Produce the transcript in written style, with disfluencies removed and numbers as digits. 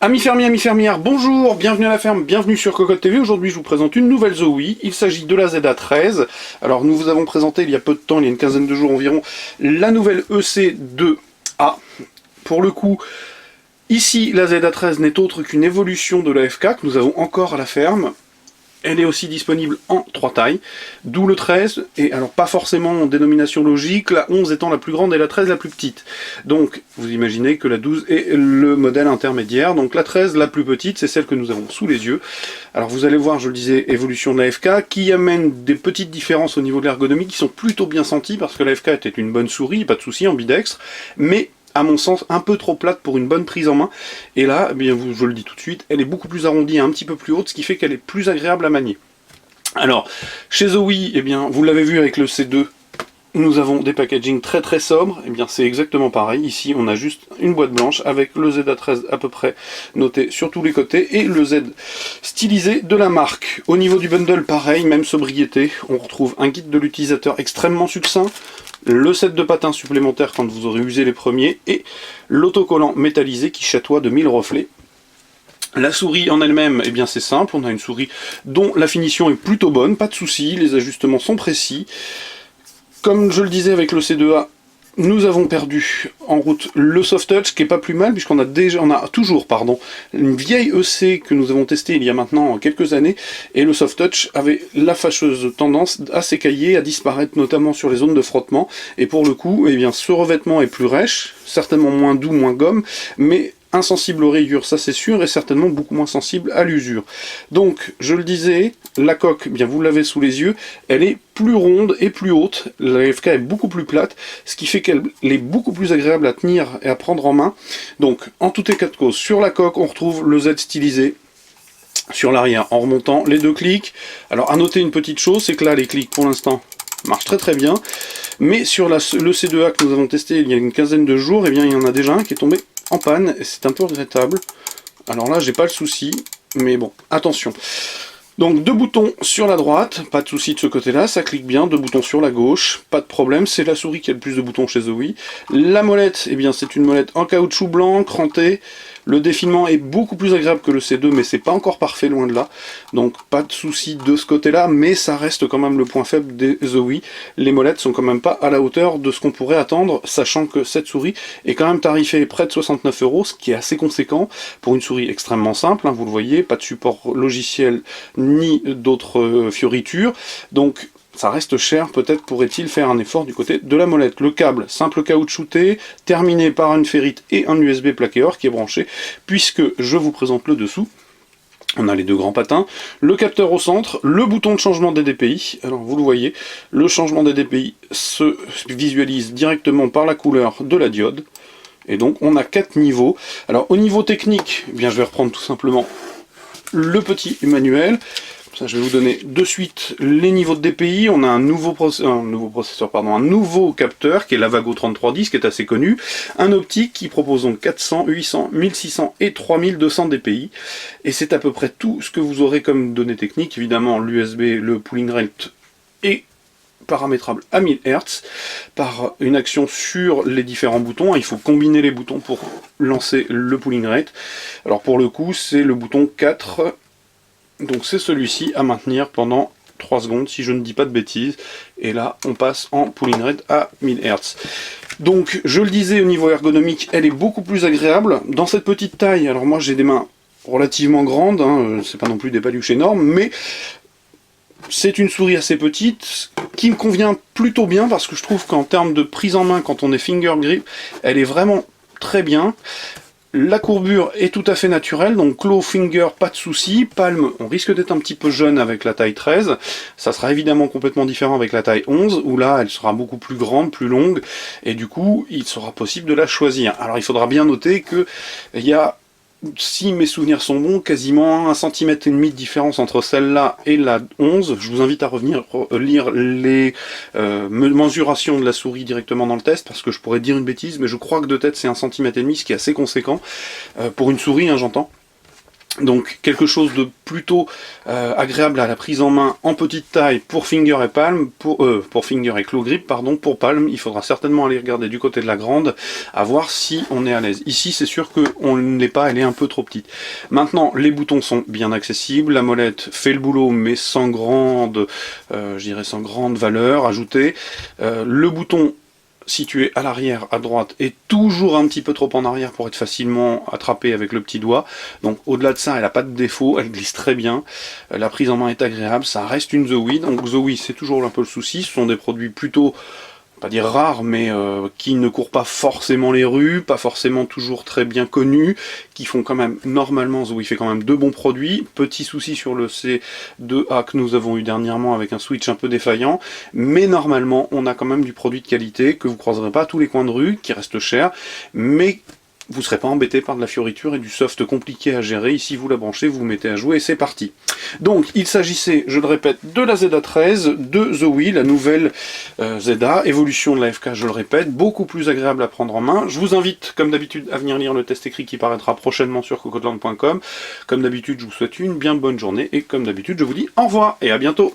Amis fermiers, amis fermières, bonjour, bienvenue à la ferme, bienvenue sur Cocotte TV. Aujourd'hui je vous présente une nouvelle Zowie, il s'agit de la ZA13. Alors nous vous avons présenté il y a peu de temps, il y a une quinzaine de jours environ, la nouvelle EC2A. Pour le coup, ici la ZA13 n'est autre qu'une évolution de la FK que nous avons encore à la ferme. Elle est aussi disponible en 3 tailles, d'où le 13, et alors pas forcément en dénomination logique, la 11 étant la plus grande et la 13 la plus petite. Donc vous imaginez que la 12 est le modèle intermédiaire, donc la 13 la plus petite, c'est celle que nous avons sous les yeux. Alors vous allez voir, je le disais, évolution de la FK, qui amène des petites différences au niveau de l'ergonomie qui sont plutôt bien senties, parce que la FK était une bonne souris, pas de souci, ambidextre, mais à mon sens, un peu trop plate pour une bonne prise en main. Et là, eh bien, je le dis tout de suite, elle est beaucoup plus arrondie et un petit peu plus haute, ce qui fait qu'elle est plus agréable à manier. Alors, chez Zowie, eh bien, vous l'avez vu avec le C2, nous avons des packaging très très sobres. Eh bien, c'est exactement pareil. Ici, on a juste une boîte blanche avec le ZA13 à peu près noté sur tous les côtés et le Z stylisé de la marque. Au niveau du bundle, pareil, même sobriété. On retrouve un guide de l'utilisateur extrêmement succinct, le set de patins supplémentaires quand vous aurez usé les premiers, et l'autocollant métallisé qui chatoie de 1000 reflets. La souris en elle-même, eh bien c'est simple, on a une souris dont la finition est plutôt bonne, pas de soucis, les ajustements sont précis. Comme je le disais avec le C2A, nous avons perdu en route le soft touch, qui est pas plus mal, puisqu'on a toujours une vieille EC que nous avons testée il y a maintenant quelques années, et le soft touch avait la fâcheuse tendance à s'écailler, à disparaître, notamment sur les zones de frottement, et pour le coup, eh bien, ce revêtement est plus rêche, certainement moins doux, moins gomme, mais insensible aux rayures, ça c'est sûr, et certainement beaucoup moins sensible à l'usure. Donc, je le disais, la coque, eh bien vous l'avez sous les yeux, elle est plus ronde et plus haute, la FK est beaucoup plus plate, ce qui fait qu'elle est beaucoup plus agréable à tenir et à prendre en main. Donc, en tout état de cause, sur la coque, on retrouve le Z stylisé, sur l'arrière, en remontant les deux clics. Alors, à noter une petite chose, c'est que là, les clics, pour l'instant, marchent très très bien, mais sur le C2A que nous avons testé il y a une quinzaine de jours, eh bien, il y en a déjà un qui est tombé en panne, et c'est un peu regrettable. Alors là, j'ai pas le souci, mais bon, attention. Donc, deux boutons sur la droite, pas de souci de ce côté-là, ça clique bien, deux boutons sur la gauche, pas de problème, c'est la souris qui a le plus de boutons chez Zowie. La molette, eh bien, c'est une molette en caoutchouc blanc, crantée. Le défilement est beaucoup plus agréable que le C2, mais c'est pas encore parfait, loin de là. Donc pas de souci de ce côté-là, mais ça reste quand même le point faible des Zowie. Les molettes sont quand même pas à la hauteur de ce qu'on pourrait attendre, sachant que cette souris est quand même tarifée près de 69 €, ce qui est assez conséquent pour une souris extrêmement simple, hein, vous le voyez, pas de support logiciel ni d'autres fioritures. Donc ça reste cher, peut-être pourrait-il faire un effort du côté de la molette. Le câble, simple caoutchouté, terminé par une ferrite et un USB plaqué or qui est branché, puisque je vous présente le dessous. On a les deux grands patins, le capteur au centre, le bouton de changement des DPI. Alors vous le voyez, le changement des DPI se visualise directement par la couleur de la diode. Et donc on a 4 niveaux. Alors au niveau technique, eh bien, je vais reprendre tout simplement le petit manuel. Ça, je vais vous donner de suite les niveaux de DPI. On a un nouveau capteur qui est l'Avago 3310, qui est assez connu. Un optique qui propose donc 400, 800, 1600 et 3200 DPI. Et c'est à peu près tout ce que vous aurez comme données techniques. Évidemment, l'USB, le pooling rate est paramétrable à 1000 Hz par une action sur les différents boutons. Il faut combiner les boutons pour lancer le pooling rate. Alors pour le coup, c'est le bouton 4. Donc c'est celui-ci à maintenir pendant 3 secondes, si je ne dis pas de bêtises. Et là, on passe en pooling rate à 1000 Hz. Donc, je le disais, au niveau ergonomique, elle est beaucoup plus agréable. Dans cette petite taille, alors moi j'ai des mains relativement grandes, hein, c'est pas non plus des paluches énormes, mais c'est une souris assez petite, qui me convient plutôt bien, parce que je trouve qu'en termes de prise en main, quand on est finger grip, elle est vraiment très bien. La courbure est tout à fait naturelle, donc claw, finger, pas de souci. Palme, on risque d'être un petit peu jeune avec la taille 13. Ça sera évidemment complètement différent avec la taille 11, où là, elle sera beaucoup plus grande, plus longue, et du coup, il sera possible de la choisir. Alors, il faudra bien noter que il y a si mes souvenirs sont bons, quasiment 1,5 cm de différence entre celle-là et la 11. Je vous invite à revenir lire les mesurations de la souris directement dans le test, parce que je pourrais dire une bêtise, mais je crois que de tête c'est 1,5 cm, ce qui est assez conséquent, pour une souris, hein, j'entends. Donc quelque chose de plutôt agréable à la prise en main en petite taille pour finger et palm, pour finger et claw grip, pardon. Pour palm, il faudra certainement aller regarder du côté de la grande, à voir si on est à l'aise. Ici, c'est sûr qu'on ne l'est pas, elle est un peu trop petite. Maintenant, les boutons sont bien accessibles, la molette fait le boulot, mais sans grande, je dirais sans grande valeur ajoutée. Le bouton situé à l'arrière, à droite, est toujours un petit peu trop en arrière pour être facilement attrapé avec le petit doigt. Donc au-delà de ça, elle n'a pas de défaut, elle glisse très bien. La prise en main est agréable, ça reste une Zowie. Donc Zowie, c'est toujours un peu le souci, ce sont des produits plutôt, pas dire rares, mais qui ne courent pas forcément les rues, pas forcément toujours très bien connus, qui font quand même, normalement, Zowie fait quand même de bons produits. Petit souci sur le C2A que nous avons eu dernièrement avec un switch un peu défaillant, mais normalement, on a quand même du produit de qualité que vous croiserez pas à tous les coins de rue, qui reste cher, mais vous ne serez pas embêté par de la fioriture et du soft compliqué à gérer. Ici, vous la branchez, vous mettez à jouer et c'est parti. Donc, il s'agissait, je le répète, de la ZA13, de Zowie, la nouvelle ZA, évolution de la FK, je le répète, beaucoup plus agréable à prendre en main. Je vous invite, comme d'habitude, à venir lire le test écrit qui paraîtra prochainement sur cocoteland.com. Comme d'habitude, je vous souhaite une bien bonne journée et comme d'habitude, je vous dis au revoir et à bientôt.